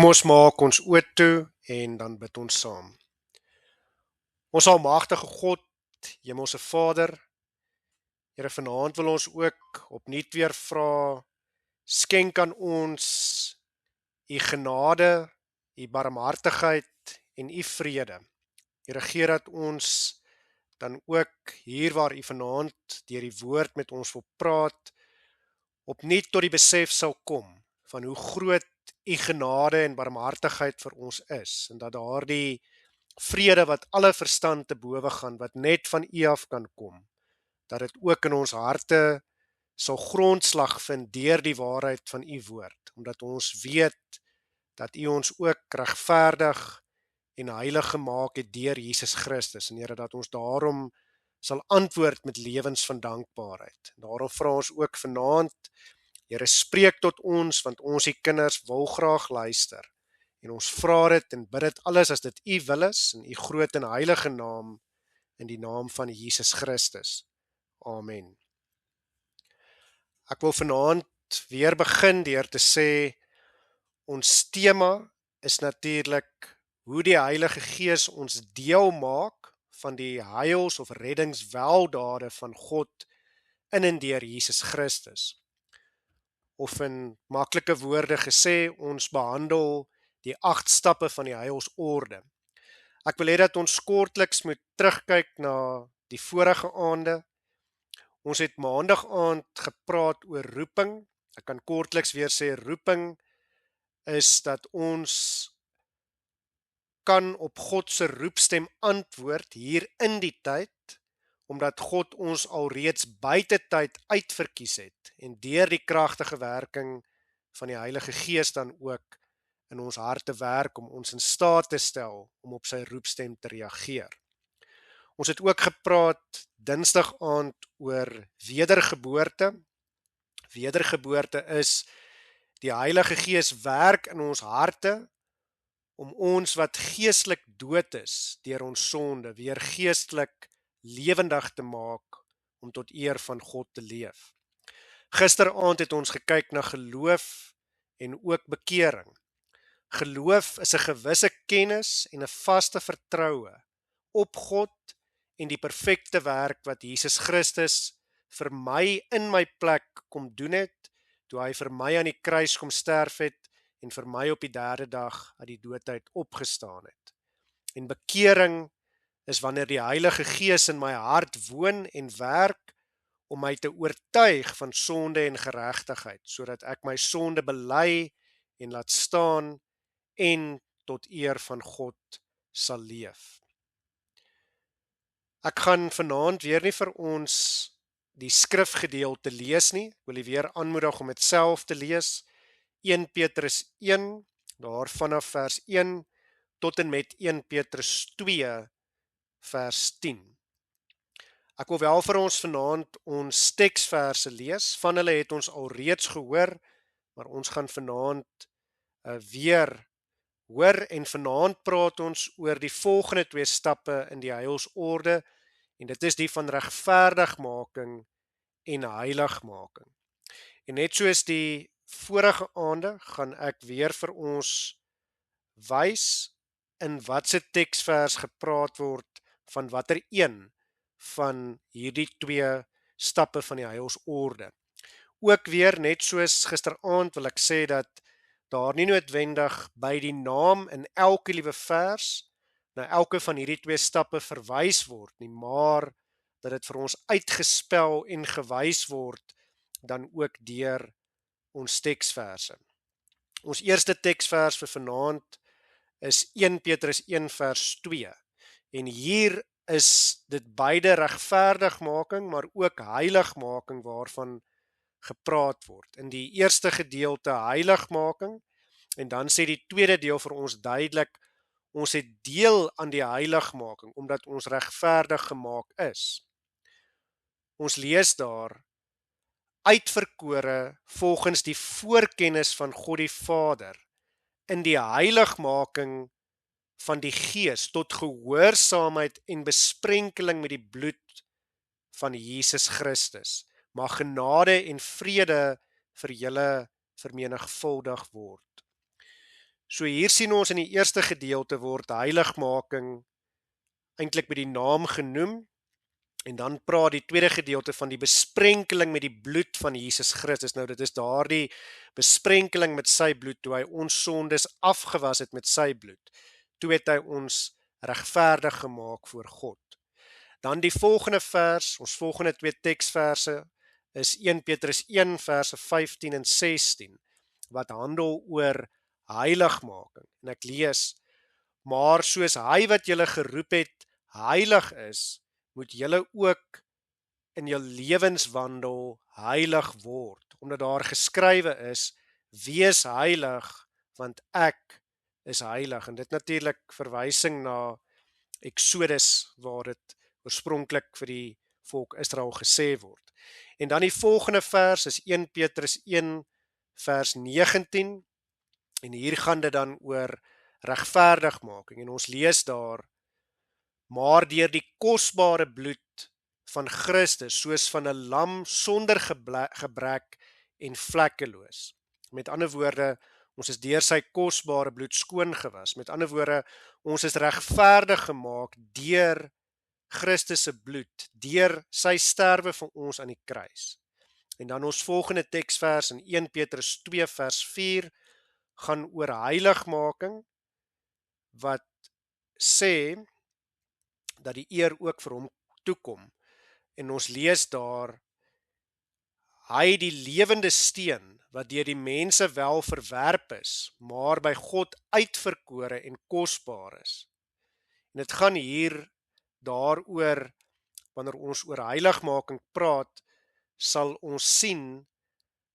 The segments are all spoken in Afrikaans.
Kom ons maak ons oë toe en dan bid ons saam. Ons almagtige God, Hemelse Vader, Here, vanaand wil ons ook opnuut weer vra, skenk aan ons U genade, U barmhartigheid en U vrede. Here, gee dat ons dan ook hier waar U vanaand deur die woord met ons wil praat, opnuut tot die besef sal kom van hoe groot U genade en barmhartigheid vir ons is, en dat daardie vrede wat alle verstand te bowe gaan, wat net van U af kan kom, dat dit ook in ons harte sal grondslag vind deur die waarheid van U woord, omdat ons weet dat U ons ook regverdig en heilig gemaak het deur Jesus Christus, en Here, dat ons daarom sal antwoord met lewens van dankbaarheid. Daarom vra ons ook vanaand, Here, spreek tot ons, want ons U kinders wil graag luister. En ons vra dit en bid dit alles as dit U wil is, in U groot en heilige naam, in die naam van Jesus Christus. Amen. Ek wil vanaand weer begin deur te sê, ons tema is natuurlik hoe die Heilige Gees ons deel maak van die heils- of reddingsweldade van God in en deur Jesus Christus. Of in maklike woorde gesê, ons behandel die 8 stappe van die heilsorde. Ek wil hê dat ons kortliks moet terugkyk na die vorige aande. Ons het maandag aand gepraat oor roeping. Ek kan kortliks weer sê, roeping is dat ons kan op God se roepstem antwoord hier in die tyd, omdat God ons alreeds buite tyd uitverkies het en deur die kragtige werking van die Heilige Gees dan ook in ons harte werk om ons in staat te stel om op sy roepstem te reageer. Ons het ook gepraat Dinsdag aand oor wedergeboorte. Wedergeboorte is die Heilige Gees werk in ons harte om ons wat geestelik dood is deur ons sonde weer geestelik lewendig te maak om tot eer van God te leef. Gisteraand het ons gekyk na geloof en ook bekering. Geloof is 'n gewisse kennis en 'n vaste vertroue op God en die perfekte werk wat Jesus Christus vir my in my plek kom doen het, toe hy vir my aan die kruis kom sterf het en vir my op die 3de dag uit die dood uit opgestaan het. En bekering is wanneer die Heilige Gees in my hart woon en werk om my te oortuig van sonde en geregtigheid, sodat ek my sonde bely en laat staan en tot eer van God sal leef. Ek gaan vanaand weer nie vir ons die skrifgedeelte lees nie, ek wil weer aanmoedig om dit self te lees. 1 Petrus 1, daar vanaf vers 1 tot en met 1 Petrus 2 vers 10. Ek wil wel vir ons vanaand ons teksverse lees, van hulle het ons al reeds gehoor, maar ons gaan vanaand weer hoor, en vanaand praat ons oor die volgende 2 stappe in die heilsorde, en dit is die van regverdigmaking en heiligmaking. En net soos die vorige aande, gaan ek weer vir ons wys in watse teksvers gepraat word van watter een van hierdie 2 stappe van die heilsorde. Ook weer, net soos gisteraand, wil ek sê dat daar nie noodwendig by die naam in elke liewe vers na elke van hierdie 2 stappe verwys word nie, maar dat dit vir ons uitgespel en gewys word dan ook deur ons teksverse. Ons eerste teksvers vir vanaand is 1 Petrus 1 vers 2. En hier is dit beide regverdigmaking, maar ook heiligmaking waarvan gepraat word. In die eerste gedeelte heiligmaking, en dan sê die tweede deel vir ons duidelik, ons het deel aan die heiligmaking, omdat ons regverdig gemaak is. Ons lees daar, uitverkore volgens die voorkennis van God die Vader, in die heiligmaking van die Gees, tot gehoorsaamheid en besprenkeling met die bloed van Jesus Christus. Mag genade en vrede vir julle vermenigvuldig word. So hier sien ons in die eerste gedeelte word heiligmaking eintlik met die naam genoem, en dan praat die tweede gedeelte van die besprenkeling met die bloed van Jesus Christus. Nou dit is daardie besprenkeling met sy bloed, toe hy ons sondes afgewas het met sy bloed. Toe het hy ons regverdig gemaak voor God. Dan die volgende vers, ons volgende twee teksverse is 1 Petrus 1 verse 15 en 16, wat handel oor heiligmaking. En ek lees: maar soos hy wat julle geroep het heilig is, moet julle ook in jou lewenswandel heilig word, omdat daar geskrywe is: wees heilig, want ek is heilig. En dit natuurlik verwysing na Exodus, waar dit oorspronklik vir die volk Israel gesê word. En dan die volgende vers is 1 Petrus 1 vers 19, en hier gaan dit dan oor regverdigmaking, en ons lees daar: maar deur die kosbare bloed van Christus, soos van 'n lam sonder gebrek en vlekkeloos. Met ander woorde, ons is deur sy kosbare bloed skoon gewas. Met ander woorde, ons is regverdig gemaak deur Christus se bloed, deur sy sterwe vir ons aan die kruis. En dan ons volgende teksvers in 1 Petrus 2 vers 4 gaan oor heiligmaking, wat sê dat die eer ook vir hom toekom. En ons lees daar: hy die lewende steen, wat deur die mense wel verwerp is, maar by God uitverkore en kosbaar is. En dit gaan hier daaroor, wanneer ons oor heiligmaking praat, sal ons sien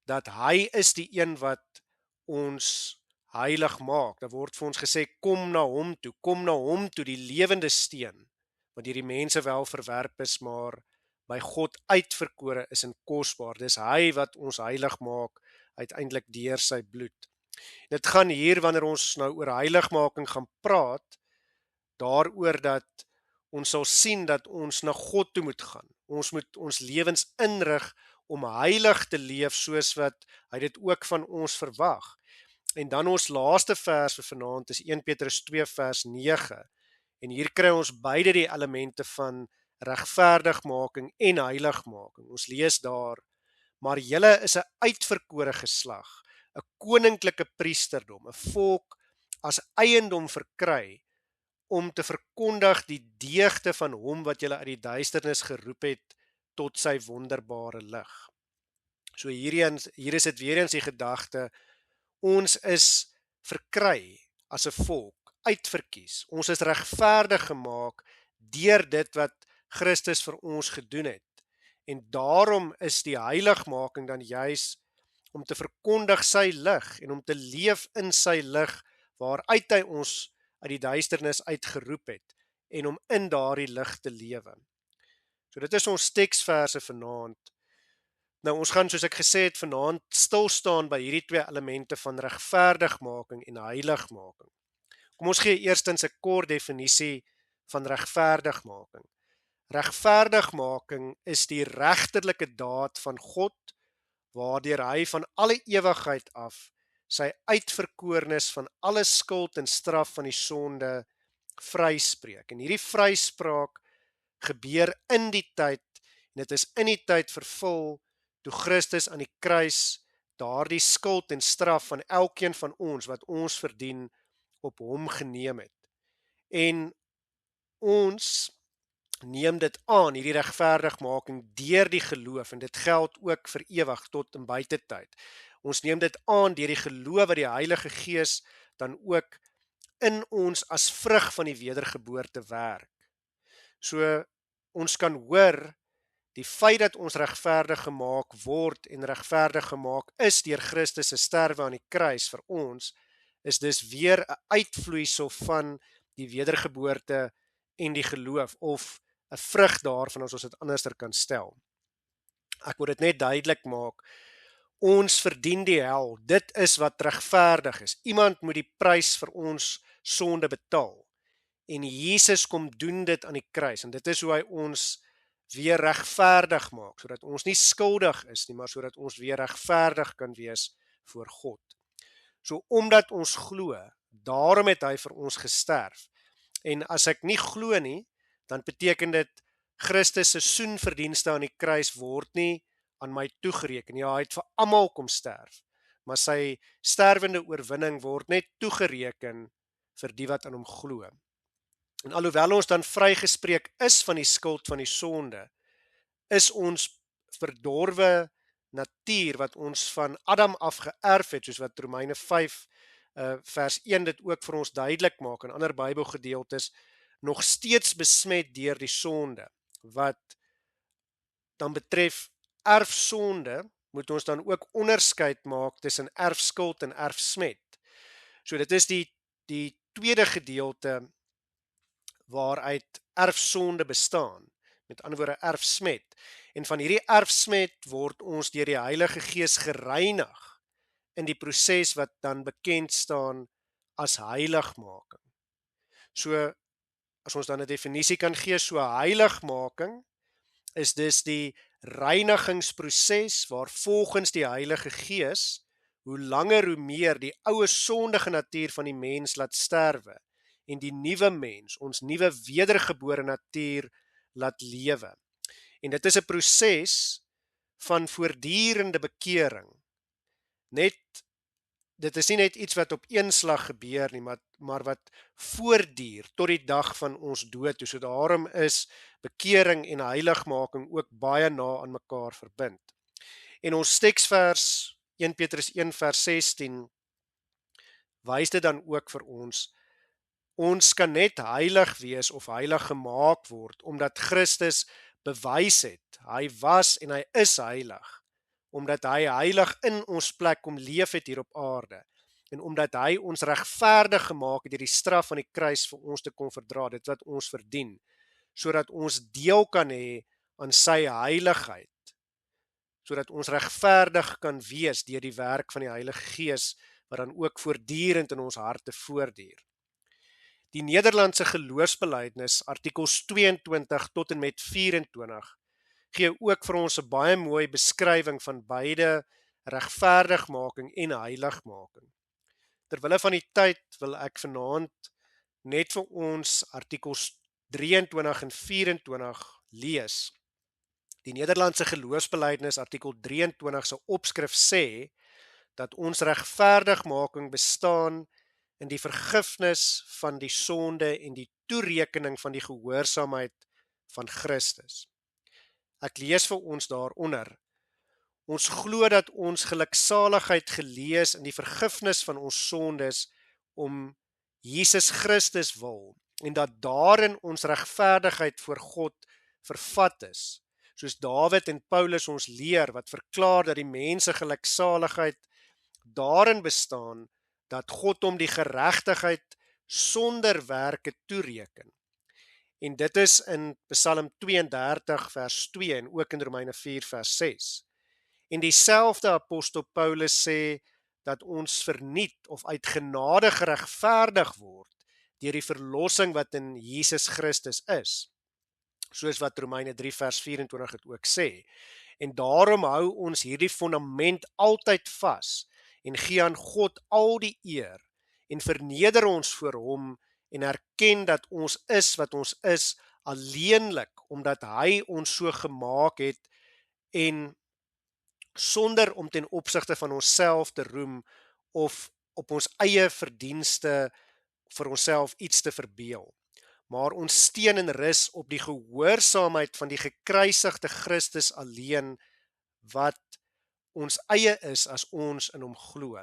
dat hy is die een wat ons heilig maak. Daar word vir ons gesê: kom na hom toe, die lewende steen, wat deur die mense wel verwerp is, maar by God uitverkore is en kosbaar. Dis hy wat ons heilig maak, uiteindelik deur sy bloed. Dit gaan hier, wanneer ons nou oor heiligmaking gaan praat, daaroor dat ons sal sien dat ons na God toe moet gaan. Ons moet ons lewens inrig om heilig te leef, soos wat hy dit ook van ons verwag. En dan ons laaste vers vir vanaand is 1 Petrus 2 vers 9. En hier kry ons beide die elemente van regverdigmaking en heiligmaking. Ons lees daar: maar julle is 'n uitverkore geslag, 'n koninklike priesterdom, 'n volk as eiendom verkry, om te verkondig die deugde van hom wat julle uit die duisternis geroep het tot sy wonderbare lig. So hier is dit weer eens die gedagte: ons is verkry as 'n volk, uitverkies. Ons is regverdig gemaak deur dit wat Christus vir ons gedoen het. En daarom is die heiligmaking dan juis om te verkondig sy lig en om te leef in sy lig, waaruit hy ons uit die duisternis uitgeroep het, en om in daardie lig te lewe. So dit is ons teksverse vanaand. Nou ons gaan, soos ek gesê het, vanaand stil staan by hierdie twee elemente van regverdigmaking en heiligmaking. Kom ons gee eerstens 'n kort definisie van regverdigmaking. Regverdigmaking is die regterlike daad van God, waardeur hy van alle ewigheid af sy uitverkorenes van alle skuld en straf van die sonde vryspreek. En hierdie vryspraak gebeur in die tyd, en dit is in die tyd vervul toe Christus aan die kruis daardie skuld en straf van elkeen van ons wat ons verdien op hom geneem het. En ons neem dit aan, hierdie regverdigmaking, deur die geloof, en dit geld ook vir ewig tot in buitetyd. Ons neem dit aan deur die geloof wat die Heilige Gees dan ook in ons as vrug van die wedergeboorte werk. So ons kan hoor, die feit dat ons regverdig gemaak word en regverdig gemaak is deur Christus se sterwe aan die kruis vir ons, is dus weer 'n uitvloeisel van die wedergeboorte en die geloof, of 'n vrug daarvan, as ons dit anderster kan stel. Ek wil dit net duidelik maak: ons verdien die hel. Dit is wat regverdig is. Iemand moet die prys vir ons sonde betaal. En Jesus kom doen dit aan die kruis, en dit is hoe hy ons weer regverdig maak, sodat ons nie skuldig is nie, maar sodat ons weer regverdig kan wees voor God. So omdat ons glo, Daarom het hy vir ons gesterf. En as ek nie glo nie, dan beteken dit Christus se soenverdienste aan die kruis word nie aan my toegereken. Ja, hy het vir almal kom sterf, maar sy sterwende oorwinning word net toegereken vir die wat aan hom glo. En alhoewel ons dan vrygespreek is van die skuld van die sonde, is ons verdorwe natuur wat ons van Adam af geërf het, soos wat Romeine 5 vers 1 dit ook vir ons duidelik maak, en ander Bybelgedeeltes, nog steeds besmet deur die sonde. Wat dan betref erfsonde, moet ons dan ook onderskeid maak tussen erfskuld en erfsmet. So dit is die tweede gedeelte waaruit erfsonde bestaan, met ander woorde erfsmet. En van hierdie erfsmet word ons deur die Heilige Gees gereinig in die proses wat dan bekend staan as heiligmaking. So, as ons dan 'n definisie kan gee, so heiligmaking is dus die reinigingsproses waar volgens die Heilige Gees hoe langer hoe meer die ou sondige natuur van die mens laat sterwe en die nuwe mens, ons nuwe wedergebore natuur laat lewe. En dit is 'n proses van voortdurende bekering. Dit is nie net iets wat op een slag gebeur nie, maar wat voortduur tot die dag van ons dood. So daarom is bekering en heiligmaking ook baie na aan mekaar verbind. En ons teksvers 1 Petrus 1 vers 16 wys dit dan ook vir ons. Ons kan net heilig wees of heilig gemaak word omdat Christus bewys het. Hy was en hy is heilig, omdat hy heilig in ons plek kom leef het hier op aarde, en omdat hy ons regverdig gemaak het deur die straf van die kruis vir ons te kon verdra, dit wat ons verdien, sodat ons deel kan hê aan sy heiligheid, sodat ons regverdig kan wees deur die werk van die Heilige Gees, wat dan ook voortdurend in ons harte voortduur. Die Nederlandse geloofsbelijdenis, artikels 22 tot en met 24, gee ook vir ons 'n baie mooi beskrywing van beide regverdigmaking en heiligmaking. Terwille van die tyd wil ek vanaand net vir ons artikels 23 en 24 lees. Die Nederlandse geloofsbelijdenis artikel 23 se opskrif sê dat ons regverdigmaking bestaan in die vergifnis van die sonde en die toerekening van die gehoorsaamheid van Christus. Ek lees vir ons daaronder. Ons glo dat ons geluksaligheid gelees in die vergifnis van ons sondes om Jesus Christus wil, en dat daarin ons regverdigheid voor God vervat is, soos Dawid en Paulus ons leer, wat verklaar dat die mense geluksaligheid daarin bestaan, dat God hom die geregtigheid sonder werke toereken. En dit is in Psalm 32 vers 2 en ook in Romeine 4 vers 6. En dieselfde apostel Paulus sê dat ons verniet of uit genade geregverdig word deur die verlossing wat in Jesus Christus is, soos wat Romeine 3 vers 24 het ook sê. En daarom hou ons hierdie fondament altyd vas en gee aan God al die eer en verneder ons voor hom en erken dat ons is wat ons is alleenlik omdat hy ons so gemaak het en sonder om ten opsigte van onsself te roem of op ons eie verdienste vir onsself iets te verbeel. Maar ons steun en rus op die gehoorsaamheid van die gekruisigde Christus alleen, wat ons eie is as ons in hom glo.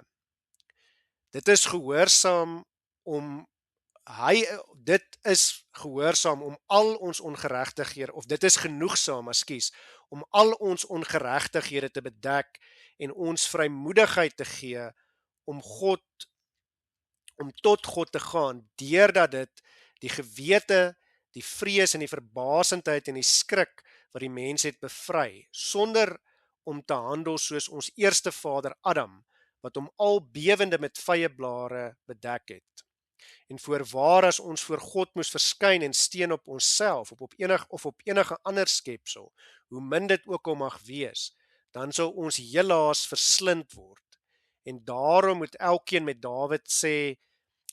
Dit is gehoorsaam om al ons ongeregtighede, of dit is genoegsaam, om al ons ongeregtighede te bedek en ons vrymoedigheid te gee om tot God te gaan, deurdat dit die gewete, die vrees en die verbasendheid en die skrik wat die mens het bevry, sonder om te handel soos ons eerste vader Adam, wat hom al bewende met vye blare bedek het. En voorwaar as ons voor God moes verskyn en steun op onsself of op enige ander skepsel, hoe min dit ook al mag wees, dan sal ons helaas verslind word. En daarom moet elkeen met Dawid sê,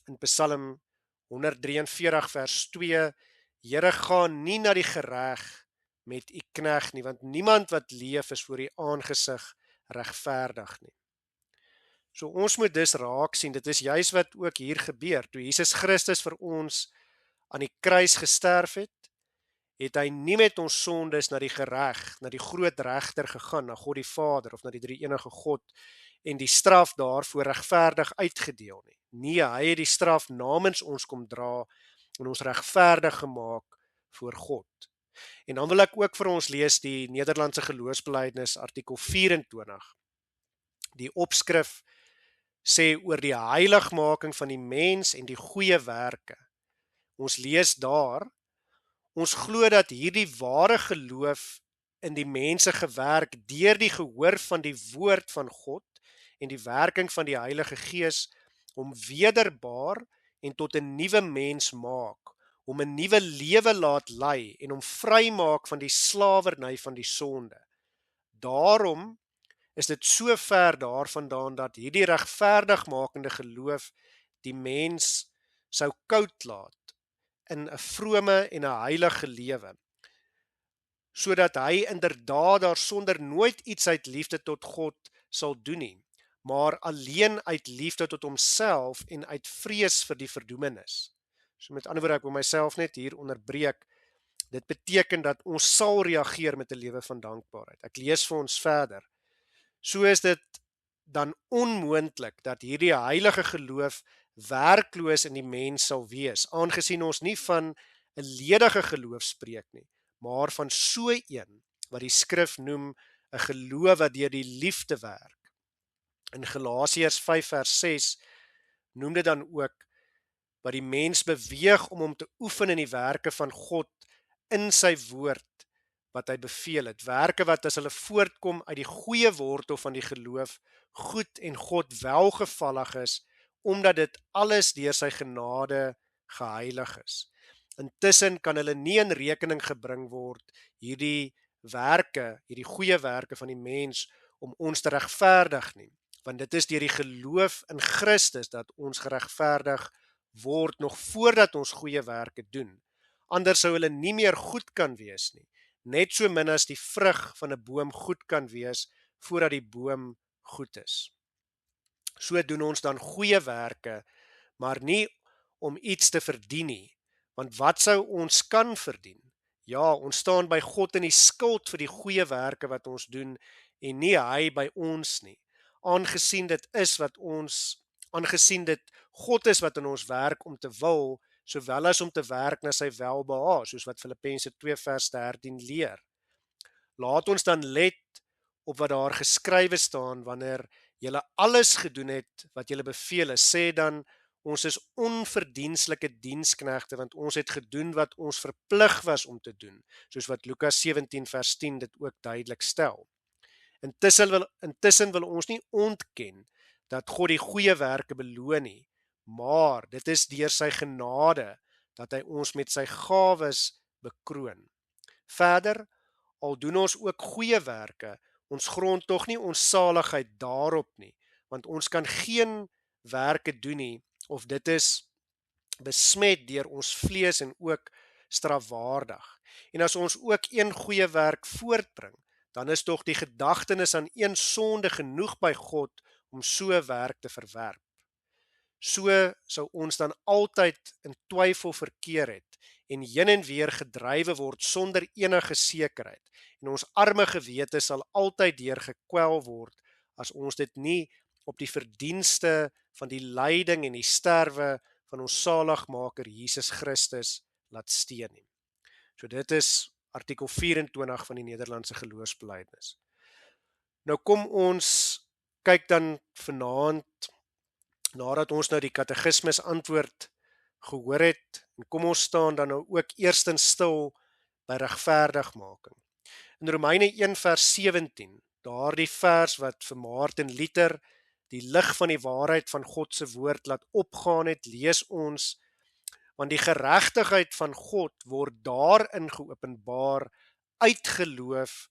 in Psalm 143 vers 2, Here, gaan nie na die gereg met u knegt nie, want niemand wat leef is voor u aangesig regverdig nie. So ons moet dus raak sien, dit is juis wat ook hier gebeur, toe Jesus Christus vir ons aan die kruis gesterf het hy nie met ons sondes na die gereg, na die groot regter gegaan, na God die Vader of na die drie enige God en die straf daarvoor regverdig uitgedeel nie. Nee, hy het die straf namens ons kom dra en ons regverdig gemaak voor God. En dan wil ek ook vir ons lees die Nederlandse geloofsbelijdenis artikel 24. Die opskrif sê oor die heiligmaking van die mens en die goeie werke. Ons lees daar, ons glo dat hierdie ware geloof in die mense gewerk deur die gehoor van die woord van God en die werking van die Heilige Gees om wederbaar en tot 'n nuwe mens maak, om 'n nuwe lewe laat lei en om vry maak van die slawerny van die sonde. Daarom is dit so ver daarvandaan dat hierdie regverdigmakende geloof die mens sou koud laat in 'n vrome en 'n heilige lewe, sodat hy inderdaad daarsonder nooit iets uit liefde tot God sal doen nie, maar alleen uit liefde tot homself en uit vrees vir die verdoemenis. So met ander woorde, ek wil myself net hier onderbreek. Dit beteken dat ons sal reageer met 'n lewe van dankbaarheid. Ek lees vir ons verder. So is dit dan onmoontlik dat hierdie heilige geloof werkloos in die mens sal wees, aangesien ons nie van 'n ledige geloof spreek nie, maar van so een wat die skrif noem 'n geloof wat deur die liefde werk. In Galasiërs 5 vers 6 noem dit dan ook wat die mens beweeg om hom te oefen in die werke van God in sy woord wat hy beveel het, werke wat as hulle voortkom uit die goeie wortel van die geloof goed en God welgevallig is, omdat dit alles deur sy genade geheilig is. Intussen kan hulle nie in rekening gebring word hierdie werke, hierdie goeie werke van die mens om ons te regverdig nie, want dit is deur die geloof in Christus dat ons geregverdig word nog voordat ons goeie werke doen. Anders sou hulle nie meer goed kan wees nie, net so min as die vrug van 'n boom goed kan wees voordat die boom goed is. So doen ons dan goeie werke, maar nie om iets te verdien nie, want wat sou ons kan verdien? Ja, ons staan by God in die skuld vir die goeie werke wat ons doen en nie hy by ons nie. Aangesien dit God is wat in ons werk om te wil, sowel as om te werk na sy welbehae, soos wat Filippense 2 vers 13 leer. Laat ons dan let op wat daar geskrywe staan, wanneer julle alles gedoen het wat julle beveel is, sê dan, ons is onverdienslike diensknegte, want ons het gedoen wat ons verplig was om te doen, soos wat Lukas 17 vers 10 dit ook duidelik stel. Intussen wil ons nie ontken dat God die goeie werke beloon nie, maar dit is deur sy genade dat hy ons met sy gawes bekroon. Verder, al doen ons ook goeie werke, ons grond tog nie ons saligheid daarop nie, want ons kan geen werke doen nie, of dit is besmet deur ons vlees en ook strafwaardig. En as ons ook een goeie werk voortbring, dan is tog die gedagtenis aan een sonde genoeg by God om so 'n werk te verwerp. So sou ons dan altyd in twyfel verkeer het en heen en weer gedrywe word sonder enige sekerheid. En ons arme gewete sal altyd deur gekwel word as ons dit nie op die verdienste van die lyding en die sterwe van ons saligmaker Jesus Christus laat steun nie. So dit is artikel 24 van die Nederlandse geloofsbelijdenis. Nou kom ons kyk dan vanaand, nadat ons nou die katekismes antwoord gehoor het, en kom ons staan dan nou ook eerstens stil by regverdigmaking. In Romeine 1 vers 17, daardie vers wat vir Martin Luther die lig van die waarheid van God se woord laat opgaan het, lees ons, want die geregtigheid van God word daarin geopenbaar uit geloof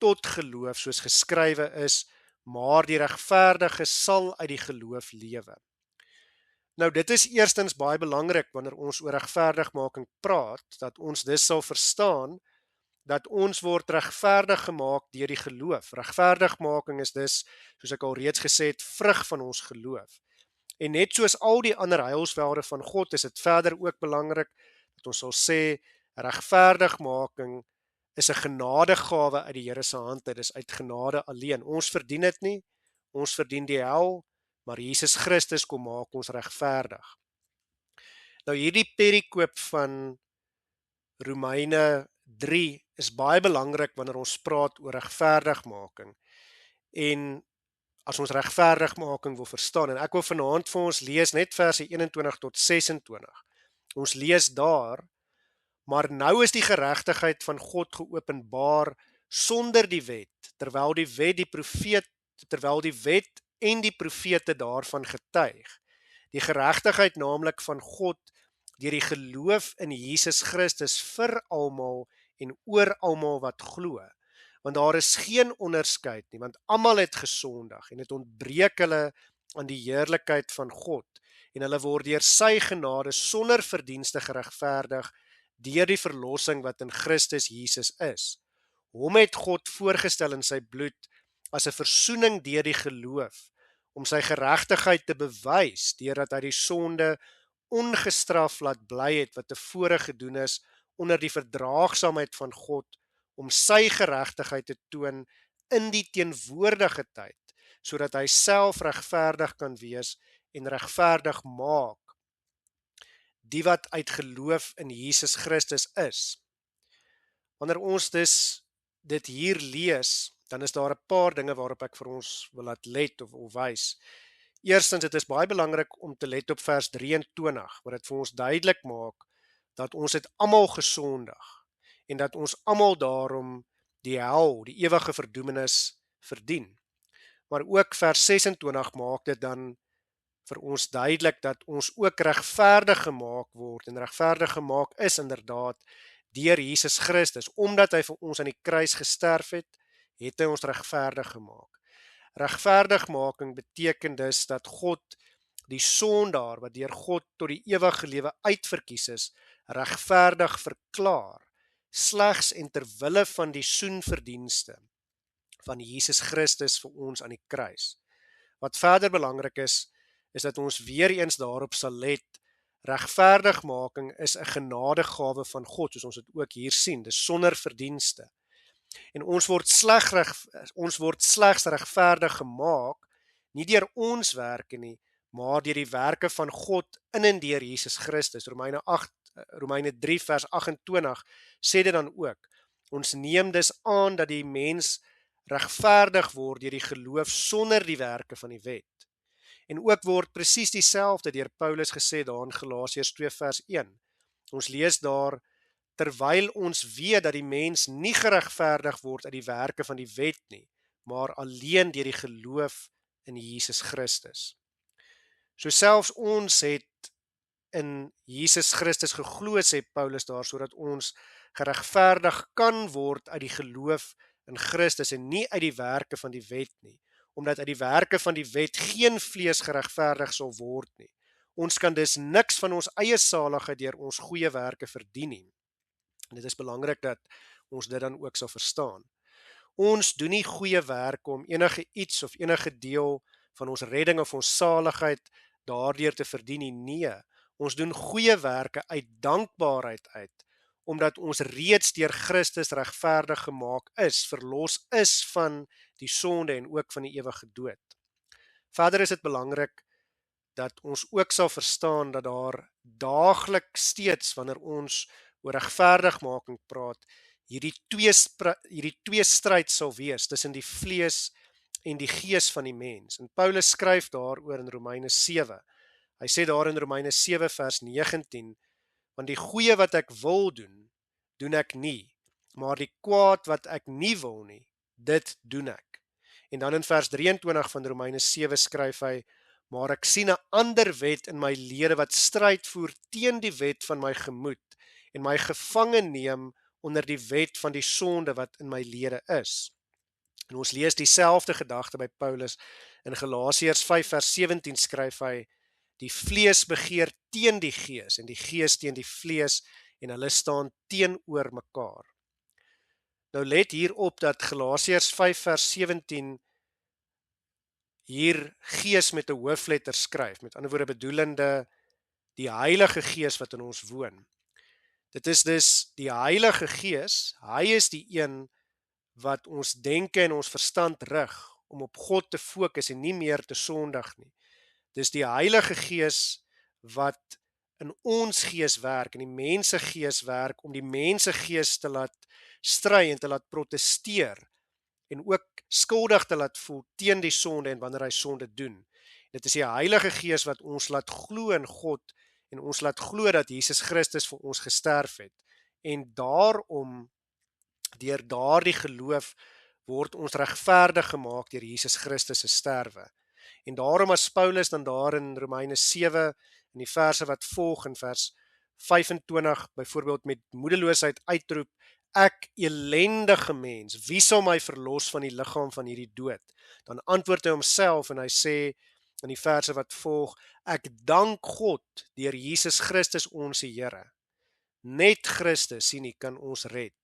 tot geloof, soos geskrywe is, maar die regverdige sal uit die geloof lewe. Nou dit is eerstens baie belangrik wanneer ons oor regverdigmaking praat, dat ons dus sal verstaan dat ons word regverdig gemaak deur die geloof. Regverdigmaking is dus, soos ek al reeds gesê het, vrug van ons geloof. En net soos al die ander heilswelde van God, is dit verder ook belangrik dat ons sal sê, regverdigmaking is 'n genadegawe uit die Here se hand. Dit is uit genade alleen. Ons verdien dit nie. Ons verdien die hel, maar Jesus Christus kom maak ons regverdig. Nou hierdie perikoop van Romeine 3 is baie belangrik wanneer ons praat oor regverdigmaking. En as ons regverdigmaking wil verstaan, en ek wil vanaand vir ons lees net verse 21 tot 26. Ons lees daar, maar nou is die geregtigheid van God geopenbaar sonder die wet, terwyl die wet en die profete daarvan getuig. Die geregtigheid naamlik van God deur die geloof in Jesus Christus vir almal en oor almal wat glo. Want daar is geen onderskeid nie, want almal het gesondig en het ontbreek hulle aan die heerlikheid van God, en hulle word deur sy genade sonder verdienste geregverdig deur die verlossing wat in Christus Jesus is. Hom het God voorgestel in sy bloed as 'n versoening deur die geloof, om sy geregtigheid te bewys deurdat hy die sonde ongestraf laat bly het wat tevore gedoen is onder die verdraagsaamheid van God, om sy geregtigheid te toon in die teenwoordige tyd, sodat hy self regverdig kan wees en regverdig maak die wat uit geloof in Jesus Christus is. Wanneer ons dus dit hier lees, dan is daar 'n paar dinge waarop ek vir ons wil laat let of wys. Eerstens, dit is baie belangrik om te let op vers 23, waar dit vir ons duidelik maak dat ons het almal gesondig en dat ons almal daarom die hel, die ewige verdoemenis verdien. Maar ook vers 26 maak dit dan vir ons duidelik dat ons ook regverdig gemaak word, en regverdig gemaak is inderdaad deur Jesus Christus. Omdat hy vir ons aan die kruis gesterf het, het hy ons regverdig gemaak. Regverdigmaking beteken dus dat God die sondaar wat deur God tot die ewige lewe uitverkies is, regverdig verklaar, slegs en ter wille van die soenverdienste van Jesus Christus vir ons aan die kruis. Wat verder belangrik is dat ons weer eens daarop sal let, regverdigmaking is 'n genadegawe van God, soos ons dit ook hier sien, dis sonder verdienste. En ons word slegs regverdig gemaak, nie deur ons werke nie, maar deur die werke van God in en deur Jesus Christus. Romeine 3 vers 28 sê dit dan ook. Ons neem dus aan dat die mens regverdig word deur die geloof sonder die werke van die wet. En ook word presies dieselfde deur Paulus gesê daar in Galasiërs 2 vers 1. Ons lees daar, terwyl ons weet dat die mens nie geregverdig word uit die werke van die wet nie, maar alleen deur die geloof in Jesus Christus. So selfs ons het in Jesus Christus geglo, sê Paulus daar, sodat ons geregverdig kan word uit die geloof in Christus en nie uit die werke van die wet nie, omdat uit die werke van die wet geen vlees geregverdig sal word nie. Ons kan dus niks van ons eie saligheid deur ons goeie werke verdien nie. En dit is belangrik dat ons dit dan ook sal verstaan. Ons doen nie goeie werke om enige iets of enige deel van ons redding of ons saligheid daardeur te verdien nie. Nee, ons doen goeie werke uit dankbaarheid uit, omdat ons reeds deur Christus regverdig gemaak is, verlos is van die sonde en ook van die ewige dood. Verder is dit belangrik dat ons ook sal verstaan dat daar daagliks steeds, wanneer ons oor regverdigmaking praat, hierdie twee stryd sal wees tussen die vlees en die gees van die mens. En Paulus skryf daaroor in Romeine 7. Hy sê daar in Romeine 7 vers 19, want die goeie wat ek wil doen, doen ek nie, maar die kwaad wat ek nie wil nie, dit doen ek. En dan in vers 23 van Romeine 7 skryf hy, maar ek sien 'n ander wet in my lede wat stryd voer teen die wet van my gemoed en my gevange neem onder die wet van die sonde wat in my lede is. En ons lees dieselfde gedagte by Paulus in Galasiërs 5 vers 17 skryf hy, Die vlees begeer teen die gees en die gees teen die vlees en hulle staan teenoor mekaar. Nou let hierop dat Galasiërs 5 vers 17 hier gees met 'n hoofletter skryf, met ander woorde bedoelende die Heilige Gees wat in ons woon. Dit is dus die Heilige Gees, hy is die een wat ons denke en ons verstand rig om op God te fokus en nie meer te sondig nie. Dis die Heilige Gees wat in ons gees werk, in die mense gees werk, om die mense gees te laat stry en te laat protesteer en ook skuldig te laat voel teen die sonde en wanneer hy sonde doen. Dit is die Heilige Gees wat ons laat glo in God en ons laat glo dat Jesus Christus vir ons gesterf het. En daarom, deur daardie geloof, word ons regverdig gemaak deur Jesus Christus se sterwe. En daarom as Paulus dan daar in Romeine 7 in die verse wat volg in vers 25 byvoorbeeld met moedeloosheid uitroep, ek elendige mens, wie sal my verlos van die liggaam van hierdie dood? Dan antwoord hy homself en hy sê in die verse wat volg, ek dank God deur Jesus Christus ons Here. Net Christus, sien jy, kan ons red.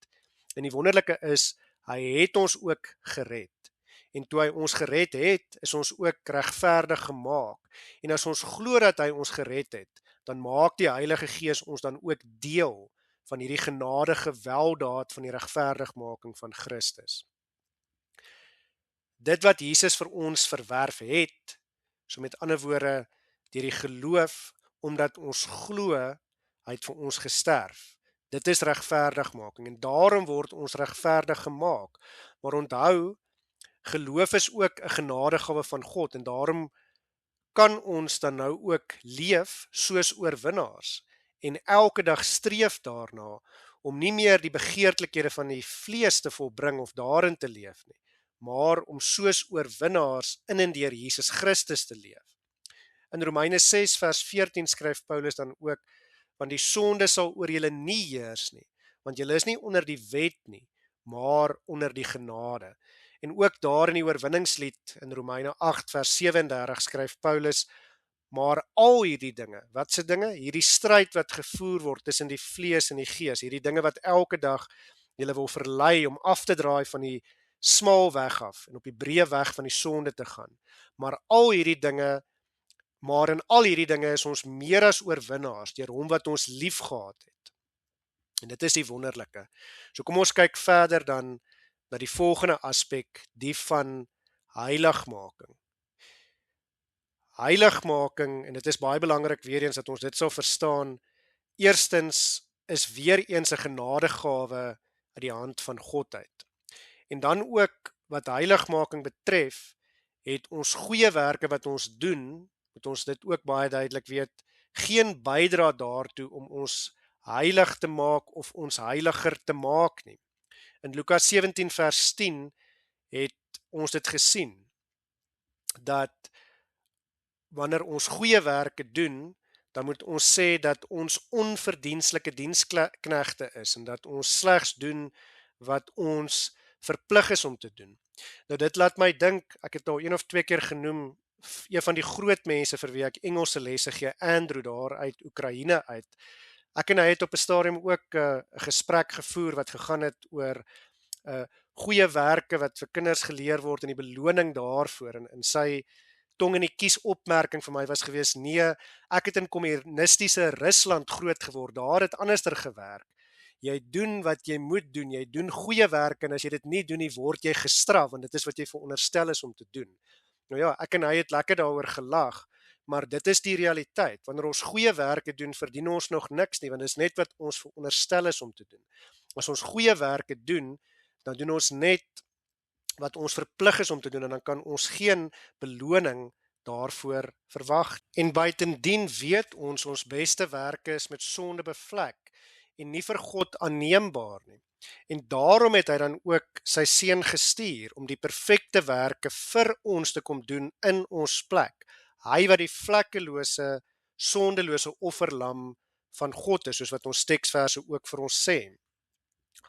En die wonderlike is, hy het ons ook gered. En toe hy ons gered het, is ons ook regverdig gemaak. En as ons glo dat hy ons gered het, dan maak die Heilige Gees ons dan ook deel van hierdie genadige weldaad van die regverdigmaking van Christus. Dit wat Jesus vir ons verwerf het, so met ander woorde, deur die geloof, omdat ons glo, hy het vir ons gesterf. Dit is regverdigmaking en daarom word ons regverdig gemaak. Maar onthou, geloof is ook 'n genadegawe van God en daarom kan ons dan nou ook leef soos oorwinnaars en elke dag streef daarna om nie meer die begeerlikhede van die vlees te volbring of daarin te leef nie, maar om soos oorwinnaars in en deur Jesus Christus te leef. In Romeine 6 vers 14 skryf Paulus dan ook, want die sonde sal oor julle nie heers nie, want julle is nie onder die wet nie, maar onder die genade. En ook daar in die oorwinningslied in Romeine 8 vers 37 skryf Paulus, maar al hierdie dinge, wat se dinge? Hierdie stryd wat gevoer word tussen die vlees en die gees, hierdie dinge wat elke dag julle wil verlei om af te draai van die smal weg af en op die breë weg van die sonde te gaan. Maar in al hierdie dinge is ons meer as oorwinnaars deur hom wat ons liefgehad het. En dit is die wonderlike. So kom ons kyk verder dan na die volgende aspek, die van heiligmaking. Heiligmaking, en dit is baie belangrik weer eens dat ons dit sal verstaan, eerstens is weer eens 'n genadegawe uit die hand van God uit. En dan ook wat heiligmaking betref, het ons goeie werke wat ons doen, moet ons dit ook baie duidelik weet, geen bydra daartoe om ons heilig te maak of ons heiliger te maak nie. In Lukas 17 vers 10 het ons dit gesien, dat wanneer ons goeie werke doen, dan moet ons sê dat ons onverdienstelike diensknegte is en dat ons slegs doen wat ons verplig is om te doen. Nou dit laat my dink, ek het al 1 of 2 keer genoem, een van die groot mense vir wie ek Engelse lesse gee, Andrew daar uit Oekraïne uit. Ek en hy het op 'n stadium ook 'n gesprek gevoer wat gegaan het oor goeie werke wat vir kinders geleer word en die beloning daarvoor. En sy tong in die kies opmerking vir my was gewees, nee, ek het in kommunistiese Rusland groot geword, daar het anderster gewerk. Jy doen wat jy moet doen, jy doen goeie werk en as jy dit nie doen nie, word jy gestraf, want dit is wat jy veronderstel is om te doen. Nou ja, ek en hy het lekker daaroor gelag, maar dit is die realiteit. Wanneer ons goeie werke doen, verdien ons nog niks nie, want dit is net wat ons veronderstel is om te doen. As ons goeie werke doen, dan doen ons net wat ons verplig is om te doen en dan kan ons geen beloning daarvoor verwag. En buitendien weet ons beste werke is met sonde bevlek en nie vir God aanneembaar nie. En daarom het hy dan ook sy seun gestuur om die perfekte werke vir ons te kom doen in ons plek. Hy wat die vlekkelose, sondelose offerlam van God is, soos wat ons teksverse ook vir ons sê.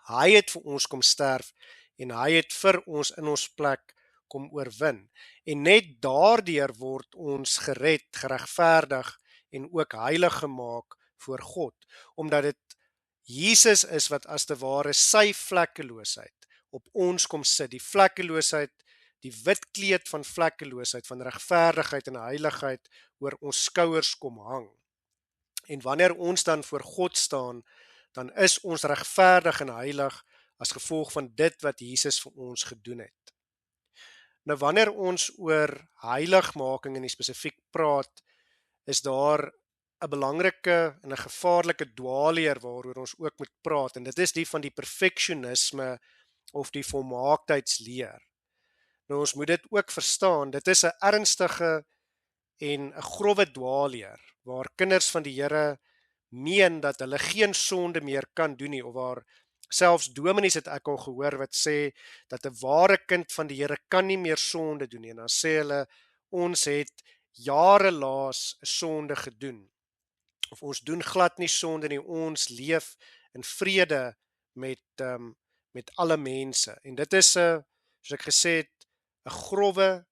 Hy het vir ons kom sterf en hy het vir ons in ons plek kom oorwin. En net daardeur word ons gered, geregverdig en ook heilig gemaak voor God, omdat dit Jesus is wat as te ware sy vlekkeloosheid op ons kom sit, die vlekkeloosheid, die wit kleed van vlekkeloosheid, van regverdigheid en heiligheid oor ons skouers kom hang. En wanneer ons dan voor God staan, dan is ons regverdig en heilig as gevolg van dit wat Jesus vir ons gedoen het. Nou wanneer ons oor heiligmaking in die spesifiek praat, is daar 'n belangrike en 'n gevaarlike dwaalleer waaroor ons ook moet praat, en dit is die van die perfeksionisme of die volmaakheidsleer. Nou ons moet dit ook verstaan, dit is 'n ernstige en 'n growwe dwaalleer, waar kinders van die Here meen dat hulle geen sonde meer kan doen nie, of waar selfs dominees het ek al gehoor wat sê dat 'n ware kind van die Here kan nie meer sonde doen nie, en dan sê hulle, ons het jare laas 'n sonde gedoen, of ons doen glad nie sonde nie, ons leef in vrede met alle mense. En dit is 'n, soos ek gesê het, 'n growwe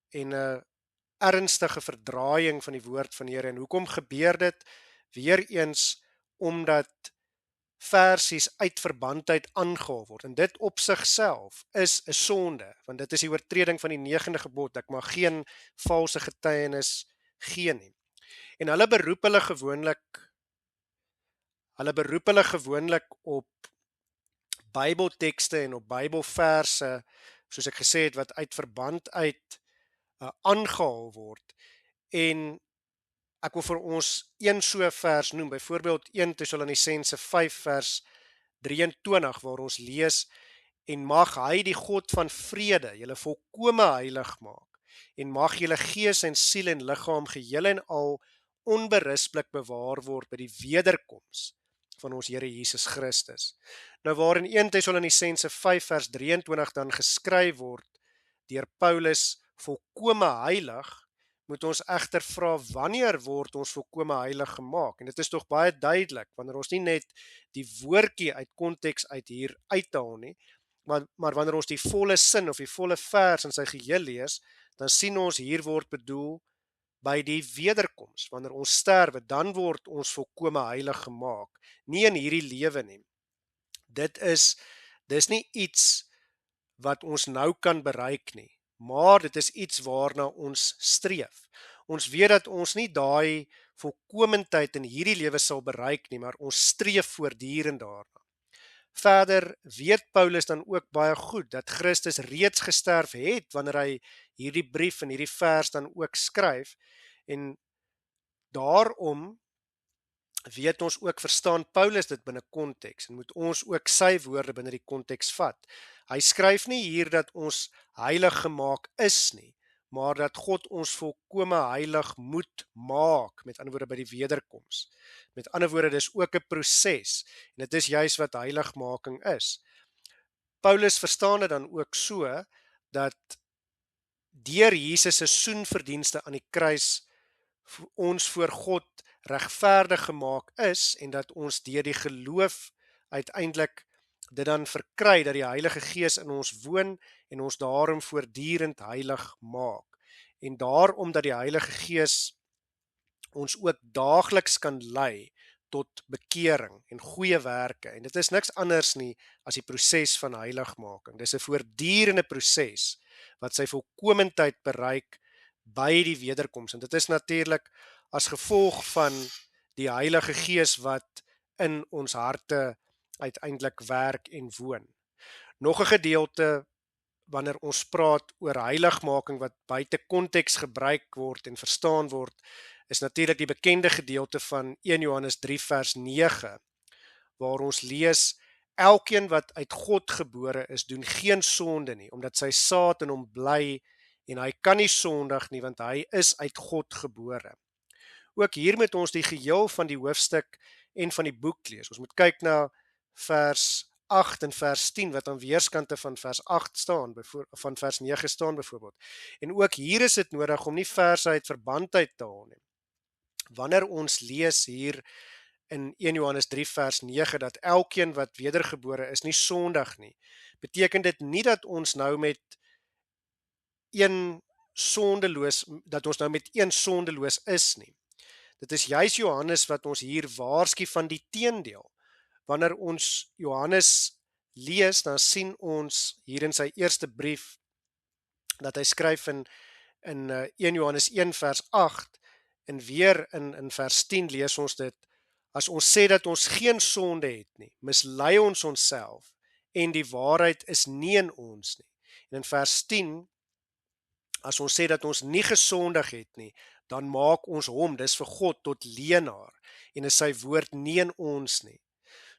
en 'n ernstige verdraaiing van die woord van die Here. En hoekom gebeur dit? Weereens omdat versies uit verbandheid aangehaal word. En dit op sigself is 'n sonde, want dit is die oortreding van die 9de gebod. Ek mag geen valse getuienis gee nie. En hulle beroep hulle gewoonlik op Bybeltekste en op Bybelverse, soos ek gesê het, wat uit verband uit aangehaal word. En ek wil vir ons een so vers noem, byvoorbeeld 1 Tessalonisense 5 vers 23, waar ons lees, en mag hy die God van vrede julle volkome heilig maak, en mag julle gees en siel en liggaam geheel en al onberispelik bewaar word by die wederkoms van ons Here Jesus Christus. Nou waar in 1 Tessalonisense 5 vers 23 dan geskryf word deur Paulus volkome heilig, moet ons egter vra, wanneer word ons volkome heilig gemaak? En dit is tog baie duidelik, wanneer ons nie net die woordjie uit konteks uit hier uithaal nie, maar wanneer ons die volle sin of die volle vers in sy geheel lees, dan sien ons hier word bedoel by die wederkoms. Wanneer ons sterwe, dan word ons volkome heilig gemaak, nie in hierdie lewe nie. Dis nie iets wat ons nou kan bereik nie, maar dit is iets waarna ons streef. Ons weet dat ons nie daai volkomendheid in hierdie lewe sal bereik nie, maar ons streef voortdurend daarna. Verder weet Paulus dan ook baie goed dat Christus reeds gesterf het wanneer hy hierdie brief en hierdie vers dan ook skryf, en daarom weet ons ook, verstaan Paulus dit binne konteks, en moet ons ook sy woorde binne die konteks vat. Hy skryf nie hier dat ons heilig gemaak is nie, maar dat God ons volkome heilig moet maak, met ander woorde by die wederkoms. Met ander woorde, dis ook 'n proses, en dit is juis wat heiligmaking is. Paulus verstaan dit dan ook so, dat deur Jesus se soenverdienste aan die kruis ons voor God regverdig gemaak is, en dat ons deur die geloof uiteindelik dit dan verkry, dat die Heilige Gees in ons woon, en ons daarom voortdurend heilig maak. En daarom dat die Heilige Gees ons ook daagliks kan lei tot bekering en goeie werke. En dit is niks anders nie as die proses van heiligmaking. Dis 'n voortdurende proses wat sy volkomendheid bereik by die wederkoms. En dit is natuurlik as gevolg van die Heilige Gees wat in ons harte uiteindelik werk en woon. Nog 'n gedeelte wanneer ons praat oor heiligmaking wat buite konteks gebruik word en verstaan word, is natuurlik die bekende gedeelte van 1 Johannes 3 vers 9, waar ons lees, elkeen wat uit God gebore is, doen geen sonde nie, omdat sy saad in hom bly, en hy kan nie sondig nie, want hy is uit God gebore. Ook hier moet ons die geheel van die hoofstuk en van die boek lees. Ons moet kyk na vers 8 en vers 10, wat aan weerskante van vers 8 staan, van vers 9 staan byvoorbeeld. En ook hier is dit nodig om nie verse uit verband uit te haal nie. Wanneer ons lees hier in 1 Johannes 3 vers 9, dat elkeen wat wedergebore is nie sondig nie, beteken dit nie dat ons nou met een sondeloos, dat ons nou met een sondeloos is nie. Dit is juis Johannes wat ons hier waarsku van die teendeel. Wanneer ons Johannes lees, dan sien ons hier in sy eerste brief, dat hy skryf in 1 Johannes 1 vers 8, en weer in vers 10 lees ons dit, as ons sê dat ons geen sonde het nie, mislei ons onsself, en die waarheid is nie in ons nie. En in vers 10, as ons sê dat ons nie gesondig het nie, dan maak ons hom, dis vir God, tot leienaar, en is sy woord nie in ons nie.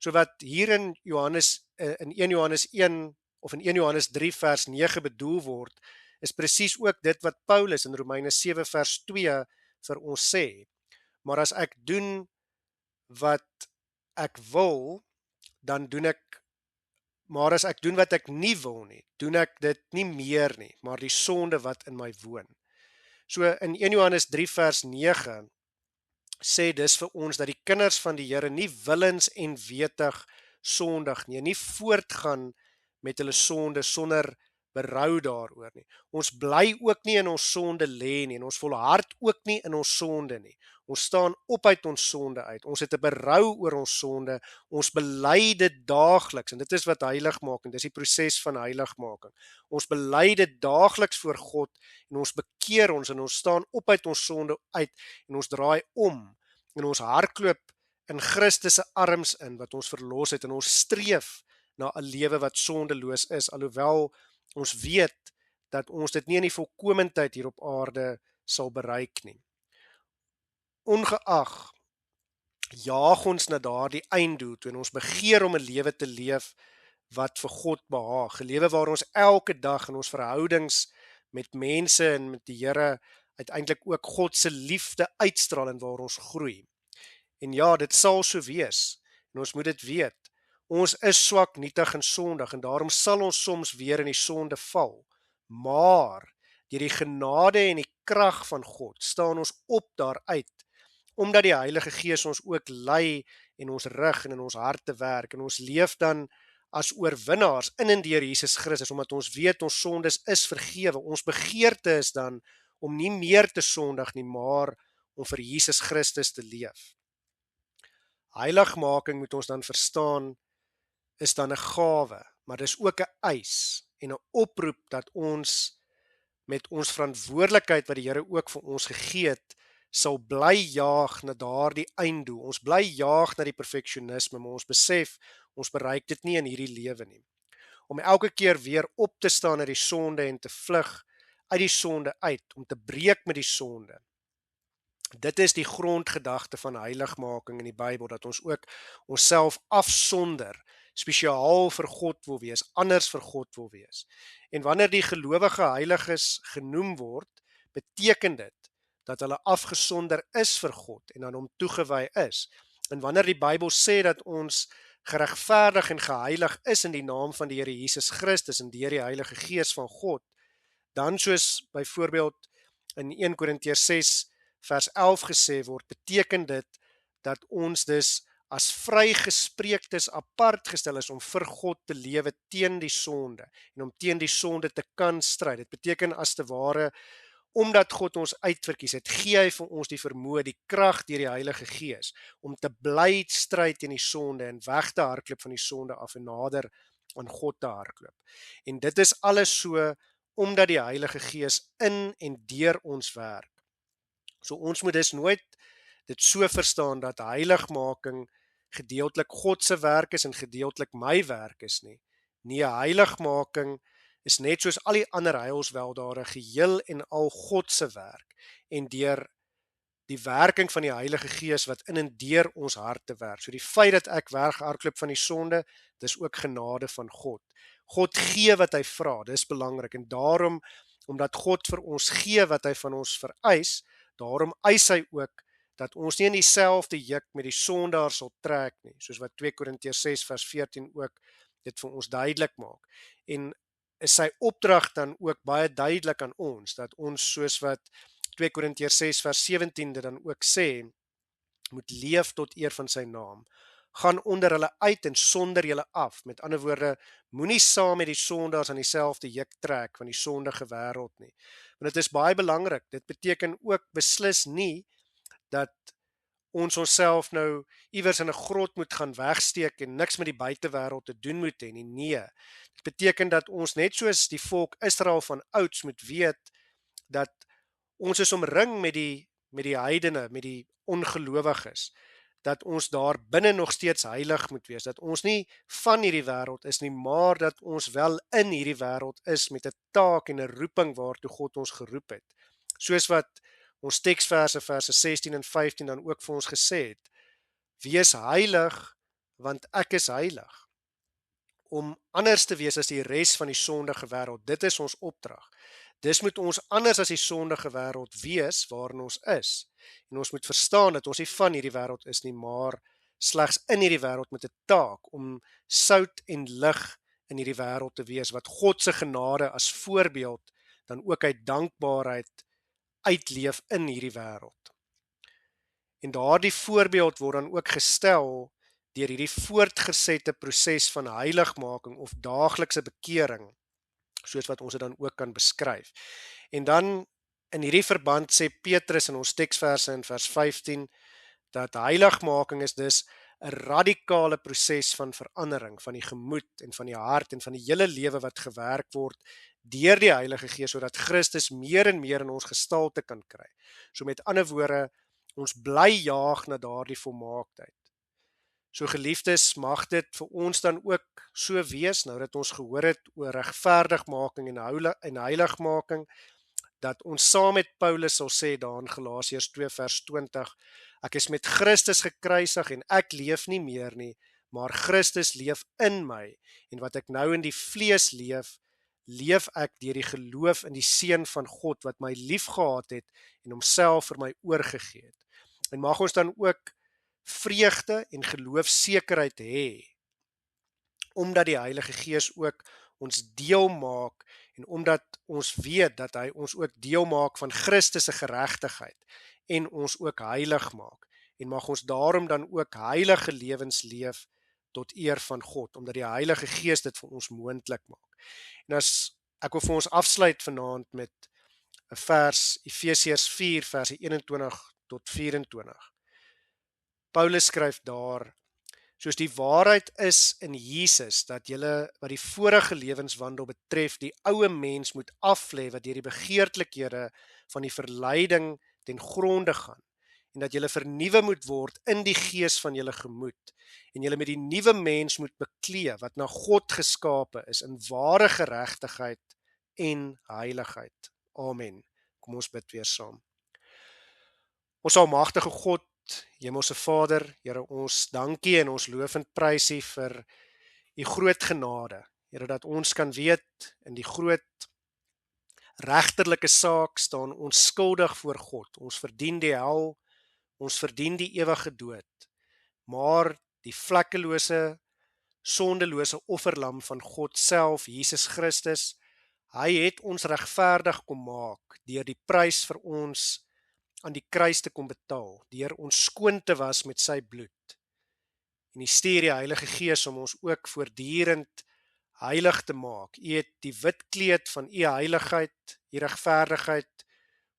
So wat hier in in 1 Johannes 1 of in 1 Johannes 3 vers 9 bedoel word, is presies ook dit wat Paulus in Romeine 7 vers 2 vir ons sê. Maar as ek doen wat ek wil, dan doen ek, maar as ek doen wat ek nie wil nie, doen ek dit nie meer nie, maar die sonde wat in my woon. So in 1 Johannes 3 vers 9 sê dis vir ons dat die kinders van die Here nie willens en wetig sondig nie, nie voortgaan met hulle sonde sonder berou daaroor nie. Ons bly ook nie in ons sonde lê nie, en ons volhard ook nie in ons sonde nie. Ons staan op uit ons sonde uit. Ons het 'n berou oor ons sonde. Ons bely dit daagliks, en dit is wat heilig maak, en dis die proses van heiligmaking. Ons bely dit daagliks voor God, en ons bekeer ons, en ons staan op uit ons sonde uit, en ons draai om, en ons hardloop in Christus se arms in, wat ons verlos het, en ons streef na 'n lewe wat sondeloos is, alhoewel ons weet dat ons dit nie in die volkomendheid hier op aarde sal bereik nie. Ongeag, jaag ons na daardie einddoel toe, en ons begeer om 'n lewe te leef wat vir God behaag, 'n lewe waar ons elke dag in ons verhoudings met mense en met die Here uiteindelik ook God se liefde uitstraal, en waar ons groei. En ja, dit sal so wees, en ons moet dit weet. Ons is swak, nietig en sondig, en daarom sal ons soms weer in die sonde val. Maar deur die genade en die krag van God staan ons op daaruit, omdat die Heilige Gees ons ook lei en ons rig en in ons harte werk, en ons leef dan as oorwinnaars in en deur Jesus Christus, omdat ons weet ons sondes is vergewe. Ons begeerte is dan om nie meer te sondig nie, maar om vir Jesus Christus te leef. Heiligmaking, moet ons dan verstaan, is dan 'n gawe, maar dis ook 'n eis en 'n oproep dat ons met ons verantwoordelikheid wat die Here ook vir ons gegee het, sal bly jaag na daardie einddoel. Ons bly jaag na die perfeksionisme, maar ons besef ons bereik dit nie in hierdie lewe nie. Om elke keer weer op te staan uit die sonde en te vlug uit die sonde uit, om te breek met die sonde. Dit is die grondgedagte van heiligmaking in die Bybel, dat ons ook onsself afsonder, spesiaal vir God wil wees, anders vir God wil wees. En wanneer die gelowige heiliges genoem word, beteken dit dat hulle afgesonder is vir God en aan hom toegewy is. En wanneer die Bybel sê dat ons geregverdig en geheilig is in die naam van die Here Jesus Christus en deur die Heilige Gees van God, dan soos byvoorbeeld in 1 Korintiërs 6 vers 11 gesê word, beteken dit dat ons dus as vrygespreektes apart gestel is om vir God te lewe teen die sonde en om teen die sonde te kan stry. Dit beteken as te ware, omdat God ons uitverkies het, gee hy vir ons die vermoë, die krag deur die Heilige Gees om te bly stry teen die sonde en weg te hardloop van die sonde af en nader aan God te hardloop. En dit is alles so omdat die Heilige Gees in en deur ons werk. So ons moet dus nooit dit so verstaan dat heiligmaking gedeeltelik God se werk is en gedeeltelik my werk is nie. Nee, heiligmaking is net soos al die ander heilsweldade geheel en al God se werk, en deur die werking van die Heilige Gees wat in en deur ons harte werk. So die feit dat ek weghardloop van die sonde, dis ook genade van God. God gee wat hy vra, dis belangrik, en daarom, omdat God vir ons gee wat hy van ons vereis, daarom eis hy ook dat ons nie in dieselfde juk met die sondaar sal trek nie, soos wat 2 Korintiërs 6 vers 14 ook dit vir ons duidelik maak. En is sy opdrag dan ook baie duidelik aan ons, dat ons soos wat 2 Korintiërs 6 vers 17 dit dan ook sê, moet leef tot eer van sy naam, gaan onder hulle uit en sonder julle af. Met ander woorde, moenie saam met die sondaars aan dieselfde juk trek van die sondige wêreld nie. Want dit is baie belangrik. Dit beteken ook beslis nie dat ons onsself nou iewers in 'n grot moet gaan wegsteek en niks met die buitewêreld te doen moet hê nie. Nee. Dit beteken dat ons net soos die volk Israel van ouds moet weet dat ons is omring met die heidene, met die ongelowiges, dat ons daar binne nog steeds heilig moet wees, dat ons nie van hierdie wêreld is nie, maar dat ons wel in hierdie wêreld is met 'n taak en 'n roeping waartoe God ons geroep het. Soos wat ons teksverse verse 16 en 15 dan ook vir ons gesê het. Wees heilig, want ek is heilig. Om anders te wees as die res van die sondige wêreld, dit is ons opdrag. Dis moet ons anders as die sondige wêreld wees waarin ons is. En ons moet verstaan dat ons nie van hierdie wêreld is nie, maar slegs in hierdie wêreld met 'n taak om sout en lig in hierdie wêreld te wees, wat God se genade as voorbeeld dan ook uit dankbaarheid uitleef in hierdie wêreld. En daardie voorbeeld word dan ook gestel deur hierdie voortgesette proses van heiligmaking of daaglikse bekering, soos wat ons dit dan ook kan beskryf. En dan in hierdie verband sê Petrus in ons teksverse in vers 15 dat heiligmaking is dus 'n radikale proses van verandering van die gemoed en van die hart en van die hele lewe wat gewerk word deur die Heilige Gees sodat Christus meer en meer in ons gestalte kan kry. So met ander woorde, ons bly jaag na daardie volmaaktheid. So geliefdes, mag dit vir ons dan ook so wees, nou dat ons gehoor het oor regverdigmaking en heiligmaking, dat ons saam met Paulus sal sê daar in Galasiërs 2 vers 20, ek is met Christus gekruisig en ek leef nie meer nie, maar Christus leef in my, en wat ek nou in die vlees leef, leef ek deur die geloof in die Seun van God, wat my liefgehad het en homself vir my oorgegee het. En mag ons dan ook vreugde en geloofsekerheid hê, omdat die Heilige Gees ook ons deel maak en omdat ons weet dat hy ons ook deel maak van Christus se geregtigheid en ons ook heilig maak. En mag ons daarom dan ook heilige lewens leef tot eer van God, omdat die Heilige Gees dit vir ons moontlik maak. En as ek wil vir ons afsluit vanaand met 'n vers, Efesiërs 4 verse 21 tot 24. Paulus skryf daar, soos die waarheid is in Jesus, dat julle wat die vorige lewenswandel betref, die ou mens moet aflê wat deur die begeertlikhede van die verleiding ten gronde gaan, en dat julle vernuwe moet word in die gees van julle gemoed, en julle met die nuwe mens moet beklee, wat na God geskape is, in ware geregtigheid en heiligheid. Amen. Kom ons bid weer saam. Ons almagtige God, Hemelse Vader, Here, ons dankie en ons loof en prys U vir U groot genade. Here, dat ons kan weet in die groot regterlike saak staan ons skuldig voor God. Ons verdien die hel, ons verdien die ewige dood. Maar die vlekkelose, sondelose offerlam van God self, Jesus Christus, hy het ons regverdig kom maak deur die prys vir ons aan die kruis te kom betaal, deur ons skoon te was met sy bloed. En U stuur die Heilige Gees om ons ook voortdurend heilig te maak. U het die wit kleed van U heiligheid, U regverdigheid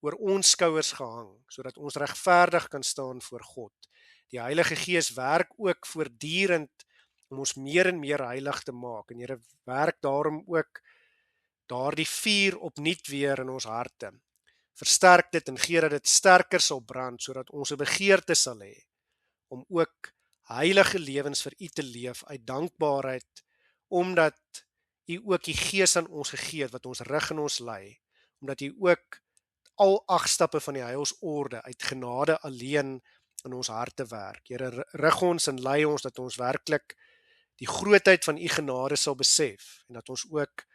oor ons skouers gehang, sodat ons regverdig kan staan voor God. Die Heilige Gees werk ook voortdurend om ons meer en meer heilig te maak. En Here, werk daarom ook daardie vuur opnuut weer in ons harte. Versterk dit en gee dat dit sterker sal brand, sodat ons 'n begeerte sal hê om ook heilige lewens vir U te leef uit dankbaarheid, omdat U ook die Gees aan ons gegee het wat ons rig en ons lei, omdat U ook al 8 stappe van die heilsorde uit genade alleen in ons harte werk. Here, rig ons en lei ons dat ons werklik die grootheid van U genade sal besef en dat ons ook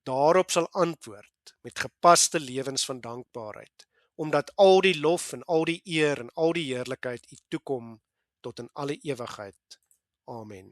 daarop sal antwoord met gepaste lewens van dankbaarheid, omdat al die lof en al die eer en al die heerlikheid U toekom tot in alle ewigheid. Amen.